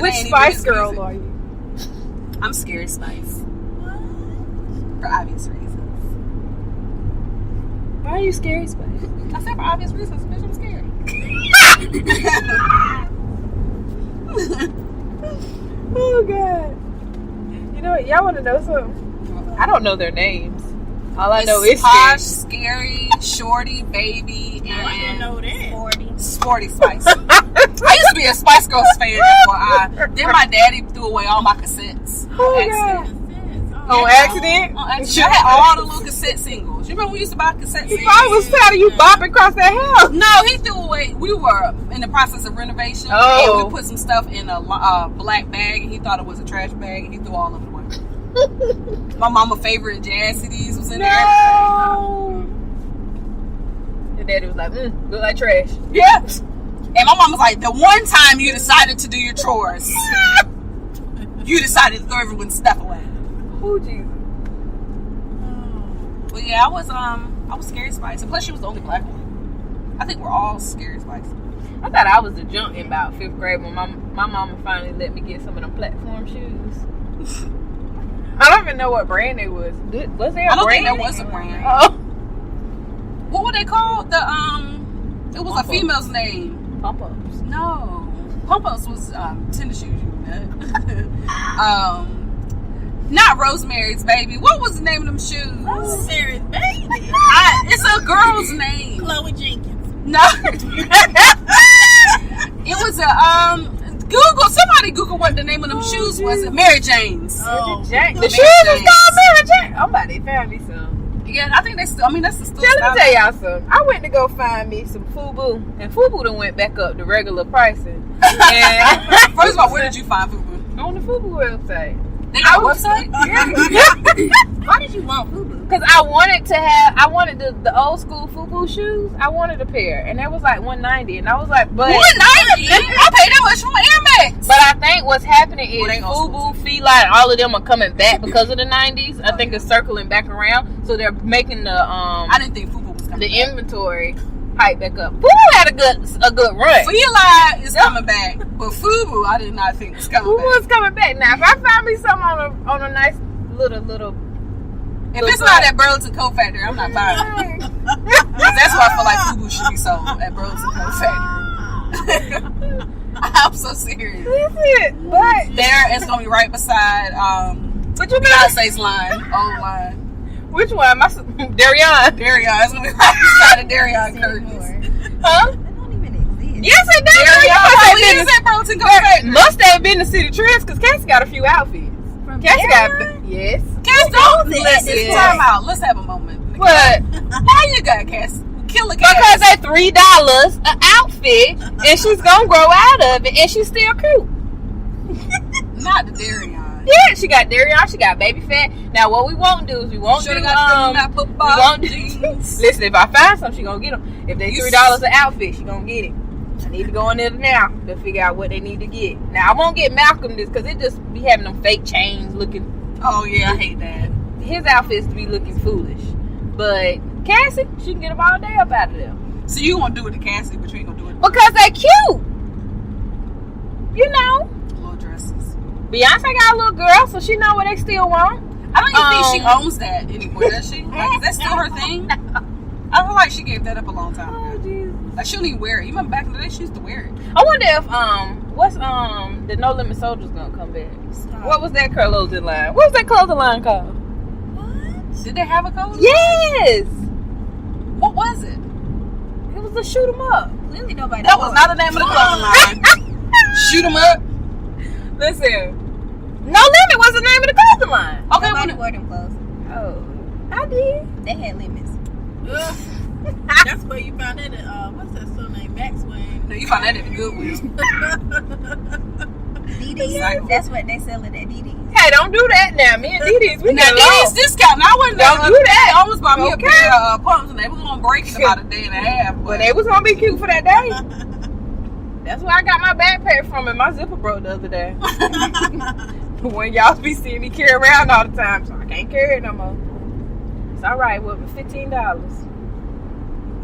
Which Spice Girl are you? I'm Scary Spice. For obvious reasons. Why are you Scary Spice? I said for obvious reasons, bitch, I'm scary. Oh God. You know what? Y'all want to know something? I don't know their names. All I know is Posh, Scary, Shorty, Baby, and Sporty Spice. I used to be a Spice Girls fan before then my daddy threw away all my cassettes. On accident? On accident. I had all the little cassette singles. You remember we used to buy cassette singles? I was tired of you bopping across that house. No, he threw away. We were in the process of renovation. Oh. And we put some stuff in a black bag, and he thought it was a trash bag, and he threw all of it away. My mama's favorite jazz CDs was in there. No. Your daddy was like, look like trash. Yeah. And my mom was like, the one time you decided to do your chores, you decided to throw everyone's stuff away. Oh, Jesus. Well, yeah, I was Scary Spice. And plus, she was the only black one. I think we're all Scary Spice. I thought I was a junk in about 5th grade when my mama finally let me get some of them platform shoes. I don't even know what brand it was. Was there a brand? I don't think there was a brand. Oh. What were they called? It was a female's name. Pump-ups. No. Pump-ups was tennis shoes, you know. Not Rosemary's Baby. What was the name of them shoes? Rosemary's Baby. It's a girl's name. Chloe Jenkins. No. It was somebody Google what the name of them shoes was. Mary Jane's. Oh. The shoes was called Mary Jane. I'm about to found me some. Yeah, I think they still, that's the still. Let me tell y'all something. I went to go find me some FUBU, and FUBU done went back up to regular pricing. And first of all, where did you find FUBU? On the FUBU website. They got a website? Why did you want FUBU? Because I wanted the old school FUBU shoes. I wanted a pair, and that was like $190, and I was like, but $190? I paid that much for my Air Max. But I think what's happening is FUBU, Fila, and all of them are coming back because of the 90s. I think it's circling back around, so they're making the I didn't think FUBU was coming back. Inventory pipe back up. FUBU had a good run. Fila is coming back, but FUBU I did not think was coming back. FUBU is coming back now. If I find me something on a nice little. If it's not at Burlington Coat Factory, I'm not buying it. That's why I feel like FUBU should be sold at Burlington Coat Factory. I'm so serious. That's it. But there, it's gonna be right beside Beyonce's line, old line. Which one? Darion. It's gonna be right beside the Darion curtains. Huh? That don't even exist. Yes, it does. It is at Burlington Coat Factory. Must have been the City Trends because Cassie got a few outfits. Cassie got yes. Cassie, don't listen. Time out. Let's have a moment. What? Why you got Cassie? Killer Cassie. Because they $3 an outfit, and she's gonna grow out of it, and she's still cute. Not the Darion. Yeah, she got Darion. She got baby fat. Now what we won't do is we won't do listen, if I find something, she gonna get them. If they $3 an outfit, she gonna get it. I need to go in there now to figure out what they need to get. Now I won't get Malcolm this because it just be having them fake chains looking. Oh yeah, I hate that. His outfits be looking foolish, but Cassie, she can get them all day up out of them. So you gonna do it to Cassie, but you ain't gonna do it because they cute. You know, little dresses. Beyonce got a little girl, so she know what they still want. I don't even think she owns that anymore, does she? Like, is that still her thing? I feel like she gave that up a long time ago. Oh, Jesus. Like, she don't even wear it. You remember back in the day, she used to wear it. I wonder if what's the No Limit Soldier's gonna come back? Stop. What was that clothing line? What was that clothing line called? What? Did they have a clothing line? Yes. What was it? It was a shoot 'em up. Clearly nobody. That was not the name of the clothing line. Shoot 'em up. Listen, No Limit was the name of the clothing line. Okay, nobody wore them clothes. Oh, I did. They had limits. That's where you found that at, what's that store named? Maxwell. No, you found that at the Goodwill. DD's. That's what they sell it at DD's. Hey, don't do that now. Me and DD's, we now DD's discount. I wouldn't don't do that. They almost bought me a pair of pumps, and they was gonna break in about a day and a half. But they was gonna be cute for that day. That's where I got my backpack from, and my zipper broke the other day. when y'all be seeing me carry around all the time, so I can't carry it no more. It's all right. Well, $15.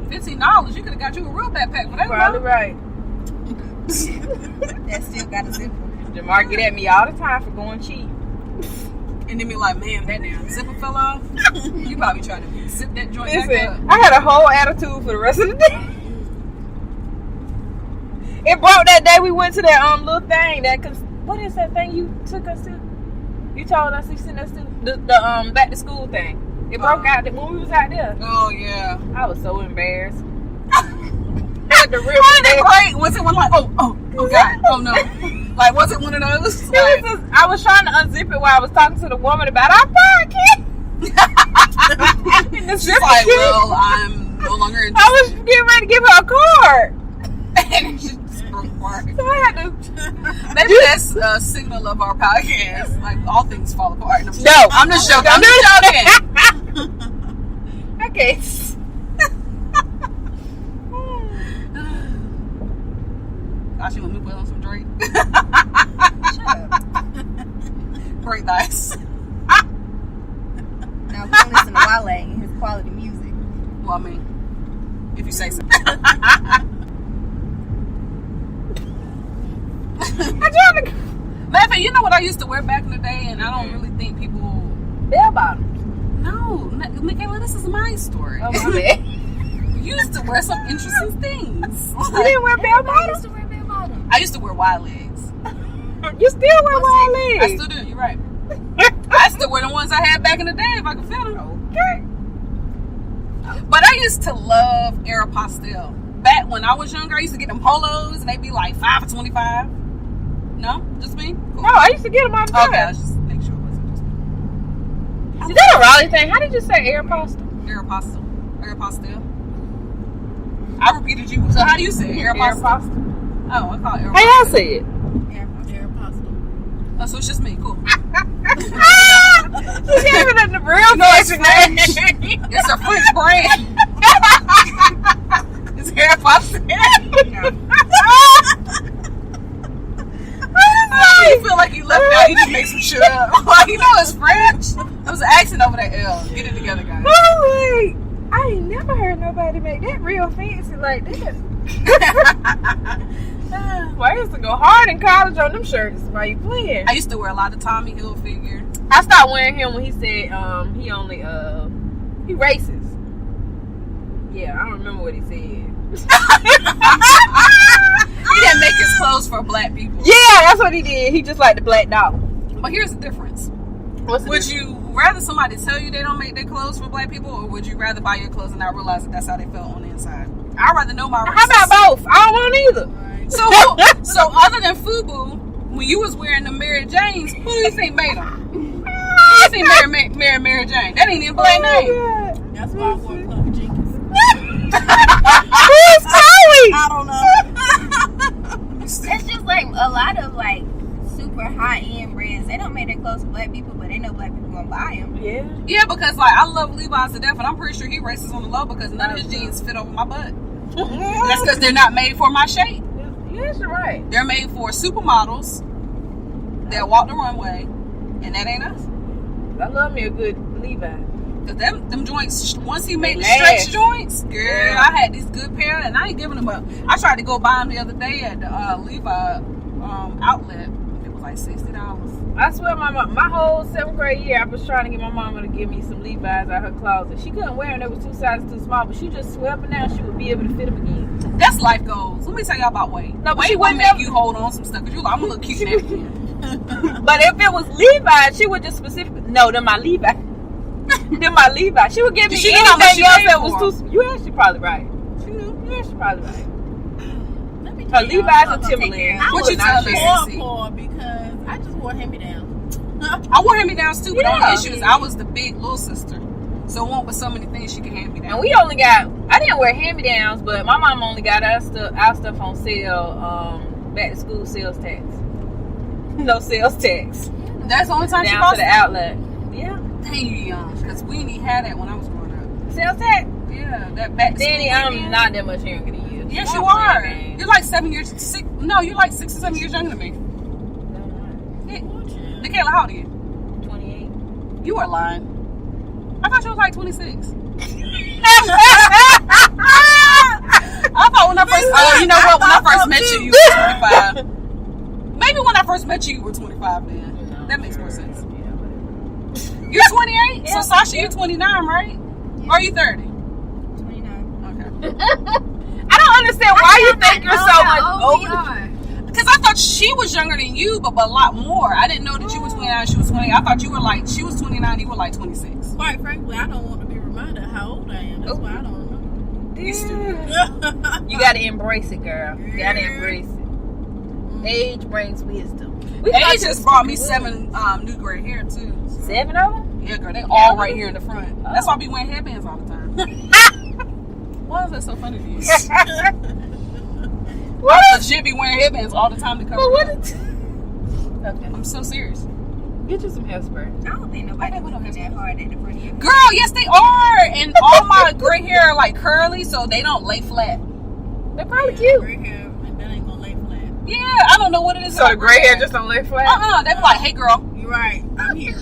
$15. You could have got you a real backpack for that. Probably right. That still got a zipper. Jamar get at me all the time for going cheap. And then be like, man, that damn zipper fell off. You probably trying to zip that joint back Listen, up. I had a whole attitude for the rest of the day. It broke that day we went to that little thing what is that thing you took us to? You told us you sent us to the back to school thing. It broke out when we was out there. Oh yeah. I was so embarrassed. Was it great? Was it one like oh god, oh no? Like was it one of those? Like, I was trying to unzip it while I was talking to the woman about our podcast. She's like, well, I'm no longer interested. I was getting ready to give her a card. And she just broke apart. So I had to. Maybe that's a signal of our podcast. Like all things fall apart. I'm just joking. Okay. Gosh, you want me to put on some Drake? Shut up. Great nice. Now we can listen to Wale and his quality music. Well, I mean, if you say so. I'm trying to. Matter you know what I used to wear back in the day, and I don't really think people. Bell bottoms. No, Michaela, this is my story. Oh my bad. You used to wear some interesting things. You didn't wear bell bottoms? I used to wear wide legs. You still wear wide legs? I still do. You're right. I still wear the ones I had back in the day if I could fit them. Okay. But I used to love Aeropostale. Back when I was younger, I used to get them polos, and they'd be like $5 for $25. No, just me. Cool. No, I used to get them all the time. Okay, I was just make sure it wasn't just me. Is that a Raleigh thing? How did you say Aeropostale? Aeropostale. I repeated you. So how do you say it? Aeropostale? Oh, I call it Aeropostale. How y'all say it? Aeropostale. Oh, so it's just me. Cool. You gave it in the real version. It's a French brand. It's Aeropostale. You feel like you left out. You just made some shit up. Like, you know it's French. There was an accent over that L. Get it together, guys. Oh, I ain't never heard nobody make that real fancy like that. Well, I used to go hard in college on them shirts while you playing. I used to wear a lot of Tommy Hilfiger. I stopped wearing him when he said he only he races. Yeah, I don't remember what he said. He didn't make his clothes for black people. Yeah, that's what he did. He just liked the black dollar. But here's the difference. What's the Would difference? you rather somebody tell you they don't make their clothes for black people, or would you rather buy your clothes and not realize that that's how they felt on the inside? I'd rather know my race. How about both? I don't want either. So other than FUBU, when you was wearing the Mary Janes, who do you think made them? Who do you think Mary Jane? That ain't even black name. That's why I wore Chloe Jenkins. Who's Chloe? I don't know. It's just like a lot of like super high end brands. They don't make their clothes for black people, but they know black people gonna buy them. Yeah. Yeah, because like I love Levi's to death, and I'm pretty sure he races on the low because none of his jeans fit over my butt. That's because they're not made for my shape. Yes, you're right. They're made for supermodels that walk the runway, and that ain't us. I love me a good Levi. Cause them joints, once he made the They stretch last. joints, girl, Yeah. I had these good pair, and I ain't giving them up. I tried to go buy them the other day at the Levi outlet. It was like $60. I swear, my whole 7th grade year, I was trying to get my mama to give me some Levi's out her closet. She couldn't wear them; they was 2 sizes too small. But she just swear up and down she would be able to fit them again. That's life goals. Let me tell y'all about weight. No, but weight she will wouldn't make never- you hold on some stuff. Cause you like, I'm gonna look cute in everything. But if it was Levi, she would just specifically they're my Levi. They're my Levi. She would give me Did she know how much anything you else paid that for was too. You actually probably right. You know. You actually probably right. Let me Her tell y'all Levi's or something. Timberlands. I What was you telling me? poor because I just wore hand-me-downs. I wore hand-me-downs too, but the Yeah. only issue is I was the big little sister. So it won't with so many things she can hand me down. And we only got. I didn't wear hand-me-downs, but my mom only got our stuff on sale. Back to school sales tax. No sales tax. That's the only time she Down bought to the stuff? outlet. Yeah. Dang, you young. Because we didn't have that when I was growing up. Sales tax. Yeah, that back to Danny, school I'm weekend. not that much younger than you. Yes, Stop you are. playing games. You're like 7 years. You're like 6 or 7 years younger than me. Yeah. Kayla, how old are you? 28. You were lying. I thought you was like 26. I thought when I first, you know what? When I first met you, you were 25. Maybe when I first met you, you were 25. Then that makes more sense. You're 28, Yeah. so Sasha, you're 29, right? Yeah. Or are you 30? 29. Okay. I don't understand why you think you're so much older. Because I thought she was younger than you, but a lot more. I didn't know that you were 29, she was 20. I thought you were like, she was 29, you were like 26. Quite frankly, I don't want to be reminded how old I am. That's why I don't remember. You stupid. You gotta embrace it, girl. You gotta embrace it. Age brings wisdom. Age just brought me 7 new gray hair, too. 7 of them? Yeah, girl, they all right here in the front. That's why I be wearing headbands all the time. Why is that so funny to you? I legit be wearing headbands all the time to cover me up. Okay. I'm so serious. Get you some hairspray. I don't think nobody looking that hard at the front of your Girl, yes they are. And all my gray hair are like curly, so they don't lay flat. They're probably cute. Gray hair, and that ain't gonna lay flat. Yeah, I don't know what it is. So the gray hair just don't lay flat? They be like, hey girl. You're right. I'm here.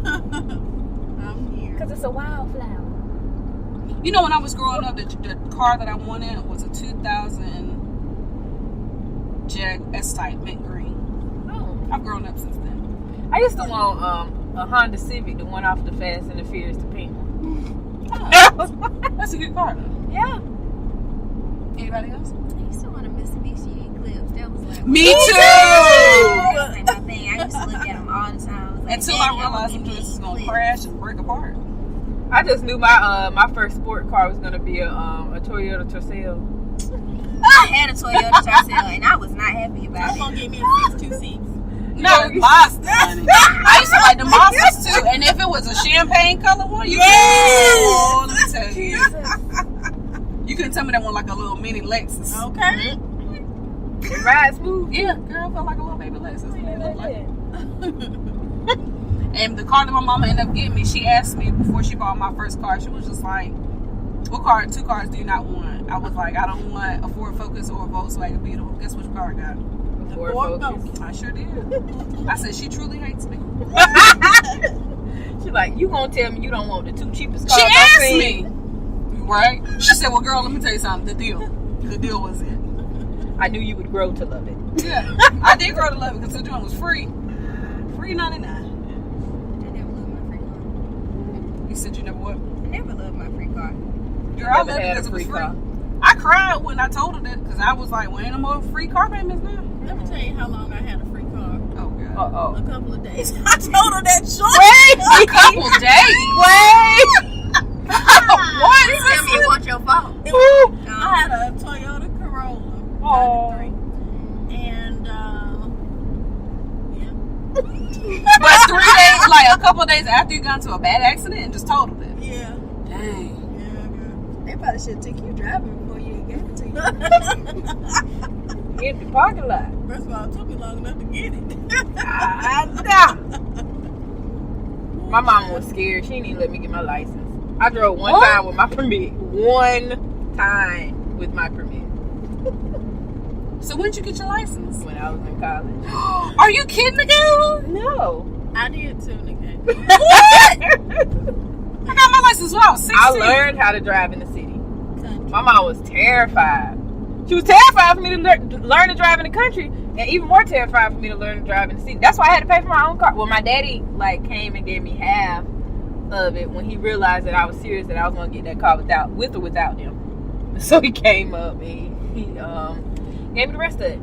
I'm here. Because it's a wildflower. You know, when I was growing up, the car that I wanted was a 2000 Jag S-Type mint green. Oh. I've grown up since then. I used to want a Honda Civic, the one off the Fast and the Furious, the pink one. That's a good car though. Yeah. Anybody else? I used to want a Mitsubishi Eclipse. That was like Me too! That was like my thing. I used to look at them all the time. I was like, Until "Daddy, I I'm realized gonna them get joints is me going to Eclipse." crash and break apart. I just knew my first sport car was going to be a Toyota Tercel. I had a Toyota Tercel and I was not happy about I'm it. gonna give me a 6 2 seats. No, it's Mazda, honey. I used to like the Mazdas too. And if it was a champagne color one, you oh, let me tell you. You couldn't tell me that one like a little mini Lexus. Okay. It rides smooth. Yeah, girl, felt like a little baby Lexus. That's what it looked like. And the car that my mama ended up getting me, she asked me before she bought my first car, she was just like, what car, 2 cars do you not want? I was like, I don't want a Ford Focus or a Volkswagen Beetle. Guess which car I got? The Ford Ford Focus. Focus. I sure did. I said, she truly hates me. She's like, you gonna tell me you don't want the 2 cheapest cars She I've asked seen? me. Right? She said, well, girl, let me tell you something. The deal was it. I knew you would grow to love it. Yeah. I did grow to love it because the joint was free. Free 99. I never loved my free car. You said you never what? I never loved my free car. Girl, I loved it because it was free. I cried when I told her that because I was like, well, ain't no more free car payments now. Let me tell you how long I had a free car. Oh, God. Uh-oh. A couple of days. I told her that short. A couple days. What? Tell me it wasn't your fault. I had a Toyota Corolla. Oh. 93. And, yeah. But 3 days, like a couple of days after you got into a bad accident and just told her that. Yeah. Dang. Yeah, girl. They probably should have took you driving before you gave it to you. In the parking lot. First of all, it took me long enough to get it. My mom was scared. She didn't even let me get my license. I drove one time with my permit. One time with my permit. So when did you get your license? When I was in college. Are you kidding me, girl? No. I did too, Nikki. What? I got my license when I was 16. I learned how to drive in the city. Country. My mom was terrified. She was terrified for me to learn to drive in the country, and even more terrified for me to learn to drive in the city. That's why I had to pay for my own car. Well, my daddy came and gave me half of it when he realized that I was serious, that I was going to get that car with or without him. So he came up and he gave me the rest of it.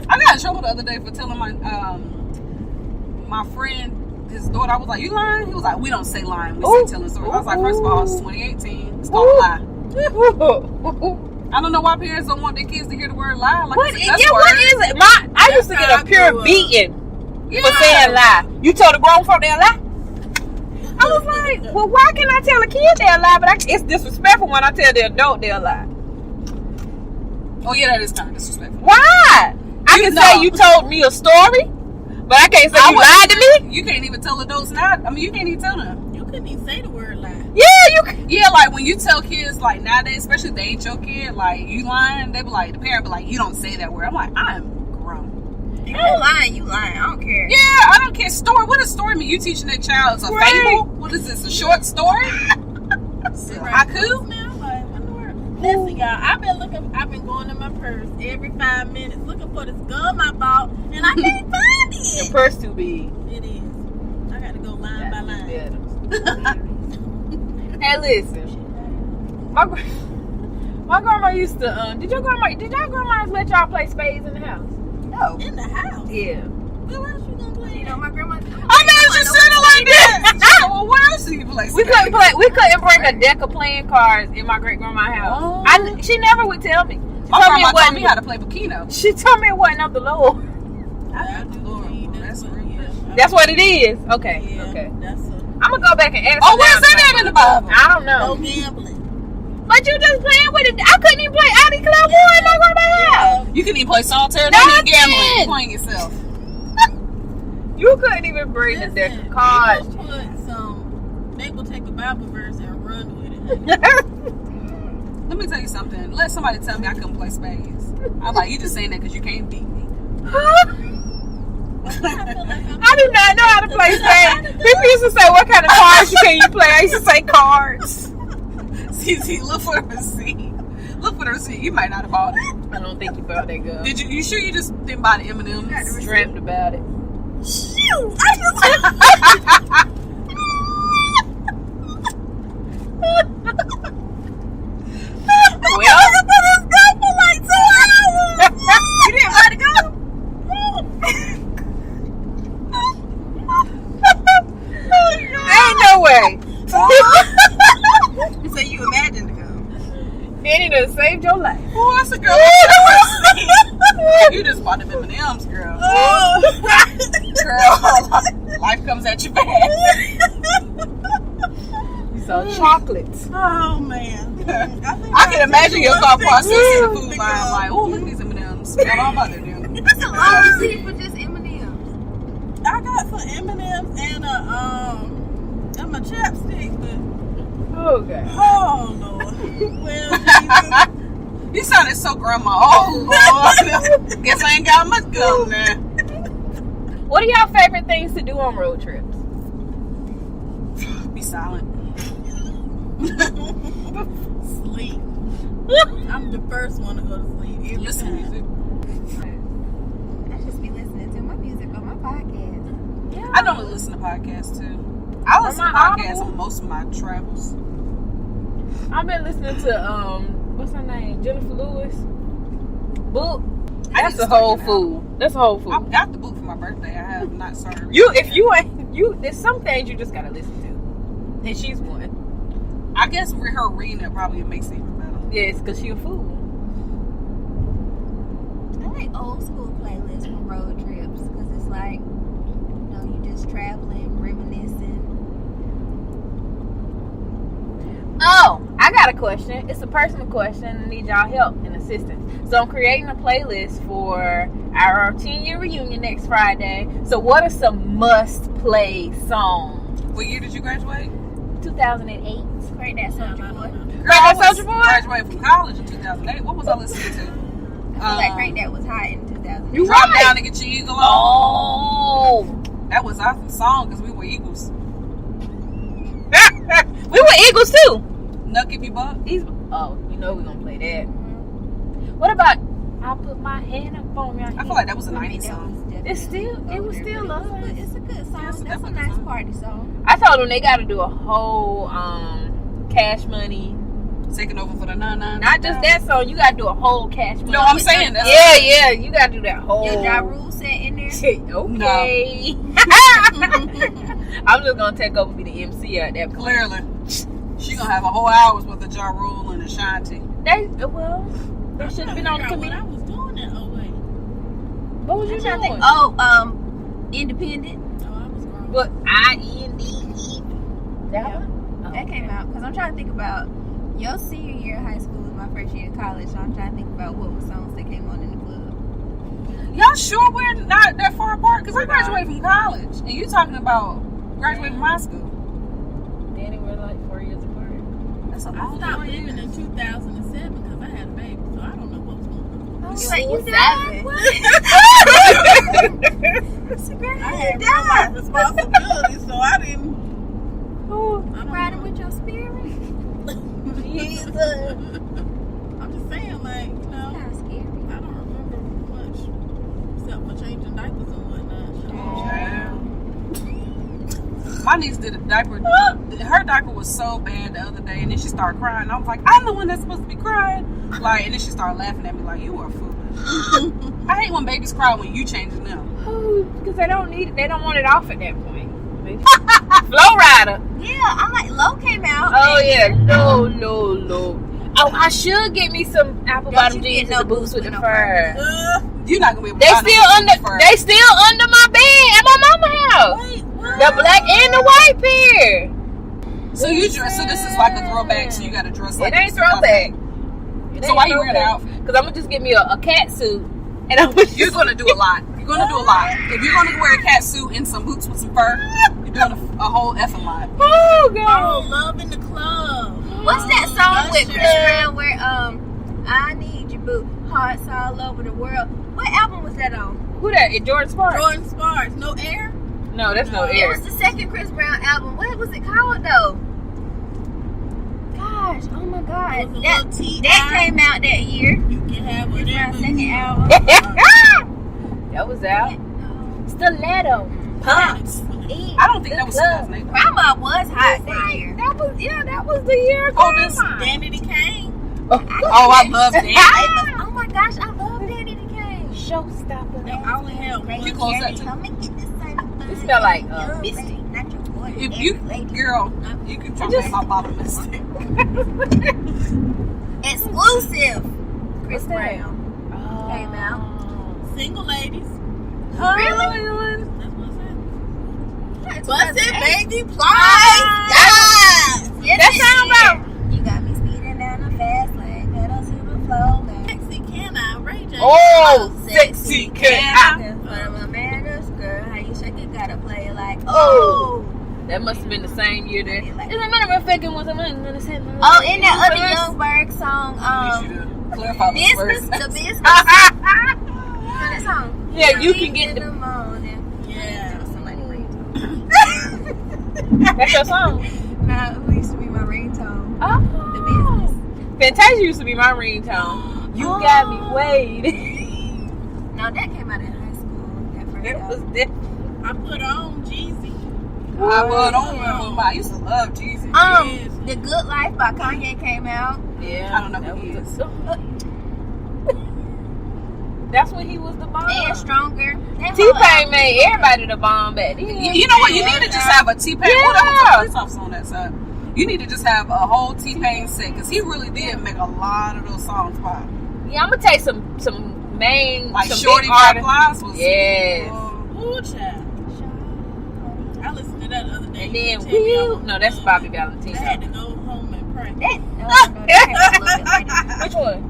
I got in trouble the other day for telling my friend, his daughter, I was like, you lying? He was like, we don't say lying, we say telling stories. I was like, first of all, it's 2018. It's called a lie. I don't know why parents don't want their kids to hear the word lie. Like, What it's is a cuss it? word. What is it? I used to get a pure beating for saying lie. You told a grown folk they'll lie? I was like, well, why can't I tell a kid they'll lie? But it's disrespectful when I tell the adult they'll lie. Oh, yeah, that is kind of disrespectful. Why? I can say you told me a story, but I can't say you lied to me. You can't even tell adults now. I mean, you can't even tell them. You couldn't even say the word lie. Yeah, you can. Yeah, like when you tell kids, like nowadays, especially if they ain't your kid, like you lying, they be like, the parent be like, you don't say that word. I'm like, I'm grown. If you lying, you lying. I don't care. Yeah, I don't care. Story. What does story mean? You teaching that child a fable? What is this? A short story? Haiku? Now, like, what in the world? Listen, y'all. I've been going in my purse every 5 minutes looking for this gum I bought, and I can't find it. Your purse too big. It is. I got to go line by line. Hey, listen. My grandma used to. Did y'all grandmas let y'all play spades in the house? No. In the house? Yeah. Where else you gonna play? You know, my grandma. I mean, just said it like that. Well, where else do you play? We couldn't bring a deck of playing cards in my great grandma's house. Oh. She never would tell me. My grandma taught me how to play Bikino. She told me it wasn't of the Lord. I do believe That's what- real. yeah. That's what it is. Okay. Yeah, Okay. that's I'm gonna go back and ask. Oh, where's that at in the Bible? I don't no know. gambling. But you just playing with it. I couldn't even play Audi Club War in my grandma's house. You can even play solitaire. No, Not I even gambling. can't. You're playing yourself. You couldn't even bring the deck of cards. They will take a Bible verse and run with it. Let me tell you something. Let somebody tell me I couldn't play spades. I'm like, you just saying that because you can't beat me. I feel like I do not know how to play spades. People used to say, "What kind of cards can you play?" I used to say cards. See, look for the receipt. Look for the receipt. You might not have bought it. I don't think you bought that good. Did you? You sure you just didn't buy the M&Ms? Dreamt about it. shoot! Well, You didn't let it go? ain't no way. So you imagined to go. And it done saved your life. Oh, that's a girl. You just bought them M&Ms, girl. Girl, life comes at you bad. You saw chocolates. Oh man! I can imagine your thought process in the food line. Like, oh, look at these M&Ms. What all about them? That's a long receipt for just M&M's. I got some M&Ms and a chapstick, but Okay. oh Lord, well Jesus. You sounded so grandma. Oh, Lord. Guess I ain't got much gum there. What are y'all favorite things to do on road trips? Be silent. Sleep. I'm the first one to go to sleep every Listen to time. music. I just be listening to my music on my podcast. Yeah. I normally listen to podcasts too. I listen to my podcasts Audible? on most of my travels. I've been listening to what's her name? Jennifer Lewis. Book. I That's need to a whole start getting food. That's a whole I food. got the book for my birthday. I have not started. If you ain't there's some things you just gotta listen to. And she's one. I guess with her reading it probably makes it even better. Yeah, it's cause she a fool. I like old school playlists for road trips because it's like, you know, you just traveling, reminiscing. Oh, I got a question. It's a personal question. I need y'all help and assistance. So I'm creating a playlist for our 10-year reunion next Friday. So what are some must-play songs? What year did you graduate? 2008. Great that Soulja Boy. Girl, That I was Soulja Boy? graduated from college in 2008. What was I listening to? I feel like Great That was hot in 2000. You Drop right. Down and Get Your Eagle On. Oh. That was our song because we were Eagles. We were Eagles too. Nuck if you buck. You know we're gonna play that. What about I Put My Hand Up On Your Head? I feel like that was a I mean, 90s that song. was definitely It was older, still but love. it's a good song. Yeah, it's That's a definitely a nice song. party song. I told them they got to do a whole Cash Money. Taking over for the 99. Not just that song. You got to do a whole Cash Money. No, I'm saying that. Yeah. You got to do that whole. Your Ja Rule set in there. Okay. I'm just gonna take over and be the MC at that point. Clearly. She gonna have a whole hour's worth of Ja Rule and Ashanti. They should have been on the What committee. I was doing that. Oh wait. What was you I'm trying to doing? think. Independent. Oh, I was grown. What? INDE. That Yeah. one? Oh, That came out because I'm trying to think about your senior year of high school was my first year of college, so I'm trying to think about what were songs that came on in the club. Y'all sure we're not that far apart? Because I graduated from college. And you talking about graduating from high school. Danny, we're like 4 years apart. That's a I long stopped 4 living in years. 2007 because I had a baby, so I don't know what was going on. You like you savage. savage. Girl, I how had you real life die? responsibilities, so I didn't. I'm riding with your spirit. Jesus. I'm just saying, like, you know, Kind of scary. I don't remember much except for changing diapers and whatnot. My niece did a diaper. Her diaper was so bad the other day, and then she started crying. I was like, I'm the one that's supposed to be crying. Like, and then she started laughing at me like, you are foolish. I hate when babies cry when you changing them. Because they don't need it. They don't want it off at that point. Flow Rider. Yeah, I'm like, Low came out. Oh yeah, no. Oh, I should get me some apple Don't bottom you jeans get no and the boots with the no fur. You're not gonna be able to They find still no under. fur. They still under my bed at my mama's house. Wait, what? The black and the white pair. So you dress. So this is like a throwback. So you got to dress like It ain't this. throwback. So why you wearing the outfit? Because I'm gonna just get me a cat suit, and I'm gonna You're gonna do a lot. You're gonna do a lot. If you're gonna wear a cat suit and some boots with some fur, you're doing a whole effing lot. Oh Oh, god. Love in the Club. What's that song with Chris Usher. Brown where I need you boo, hearts all over the world? What album was that on? Who that? Is Jordan Sparks? Jordan Sparks. No Air? No, that's no It air. was the second Chris Brown album. What was it called though? Gosh, oh my god. It was a That little T.I. came out that year. You can have Chris Brown's whatever. second album. That was out. Stiletto. Pumps. I don't think that was his name. Grandma was hot that year. That was the year. Oh, this- Danity Kane. Oh, I love that. Oh my gosh, I love Danny Decay. Showstopper. No, I only have one. You close that too. It smell like Misty. If you, girl, you can try Just- my bottom mistake. Exclusive. Chris What's that? Brown came out. Single ladies. Really? That's what's that. Bust Bust it, baby. Fly. Yes, That it sound is. about. You got me speeding down the fast lane, pedal to the floor. Sexy can I? Ray J. Oh, sexy cat. But I'm a man's girl. How you shake it? Gotta play it like Oh. That must have been the same year that. Like- It's a matter of fact, it was a man. Oh, in that other Young Berg song, You should clarify this Business, first. the Business. You know that song? Yeah, you can get in the. the morning. Yeah. Somebody ringtone. That's your song. Nah, who used to be my ringtone? Oh. The Business. Fantasia used to be my ringtone. You got me waiting. No, that came out in high school. That first It was album. different. I put on Jeezy. I put on I used to love Jesus. Yes. The Good Life by Kanye came out. Yeah. I don't know that who he was is. That's when he was the bomb. And Stronger. That whole T-Pain album. made everybody the bomb back then. You know what? You need to just have a T-Pain. Yeah. What was a police officer on that side? You need to just have a whole T-Pain set because he really did make a lot of those songs pop. Yeah, I'm gonna take some main Like some Shorty big Got artists. Flies was. Yes. Ooh, child. I listened to that the other day. And You then tell me I Will. was No, that's good. Bobby I had to Valentino. go home and pray. That came out a little bit later. Which one?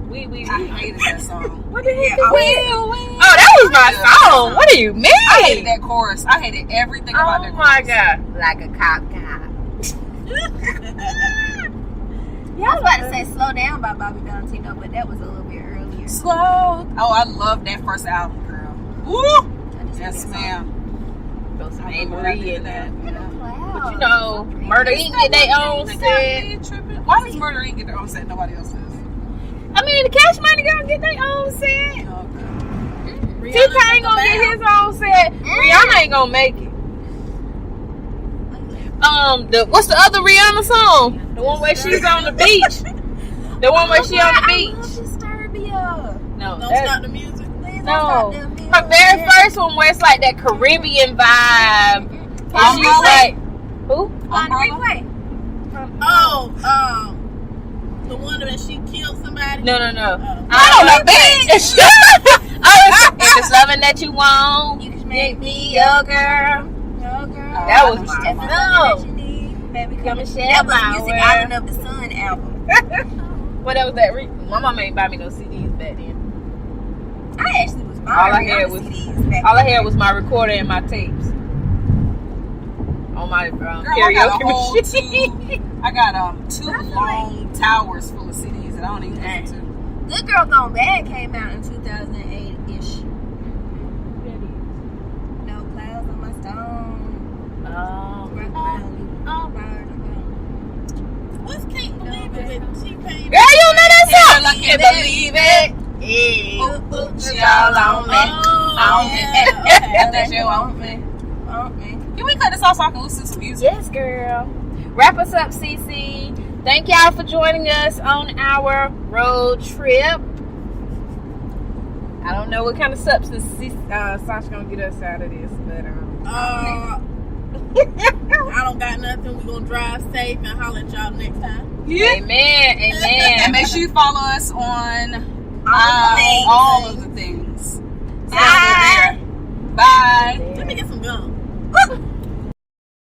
We. We. I hated that song. What did he Yeah, do? I Will. Oh, that was my song. What do you mean? I hated that chorus. I hated everything about Oh that my chorus. god. Like a cop guy. I was about to say Slow Down by Bobby Valentino, but that was a little bit earlier. Slow. Oh, I love that first album, girl. Woo! I just Yes, think that ma'am. Throw some I A. remember when I Marie did in there. that. song. But you know, Murder Inc. get their own set. Why does Murder Inc. get their own set? Nobody else does. I mean, the Cash Money gonna get their own set. Rihanna T-Pain gonna get his own set. Rihanna ain't gonna make it. What's the other Rihanna song? The one where she's on the beach. The one where she on the I beach. love Disturbia. No, Don't that- stop the music. Please don't no. stop the music. Her very first one where it's like that Caribbean vibe. And she's Umbrella? like, who? On the Umbrella? replay. Oh, the one that she killed somebody. No. Oh. I don't know, bitch. If it's loving that you want, You can make me your girl. Your girl. That was If my it's song. something that you need, baby, Come come and and share That was my Music world. Island of the Sun album. What that was that? My mama ain't buy me no CDs back then. I actually was All I buying had Rihanna was- CDs back All I then. had was my recorder and my tapes on my Girl, I got a karaoke whole machine. I got two I feel long towers full of CDs that I don't even listen to. Good Girl Gone Bad came out in 2008-ish. No clouds on my stone. What's Can't Believe It with T-Pain? Girl, you know that song? I can't believe it. Yeah. She all on me. On me. That shit on me. Can we cut this off so I can listen to some music? Yes, girl. Wrap us up, Cece. Thank y'all for joining us on our road trip. I don't know what kind of substance Sasha gonna get us out of this, but I don't got nothing. We're gonna drive safe and holler at y'all next time. Yeah. Amen. And make sure you follow us on all of the things. Bye. Bye. Let me get some gum.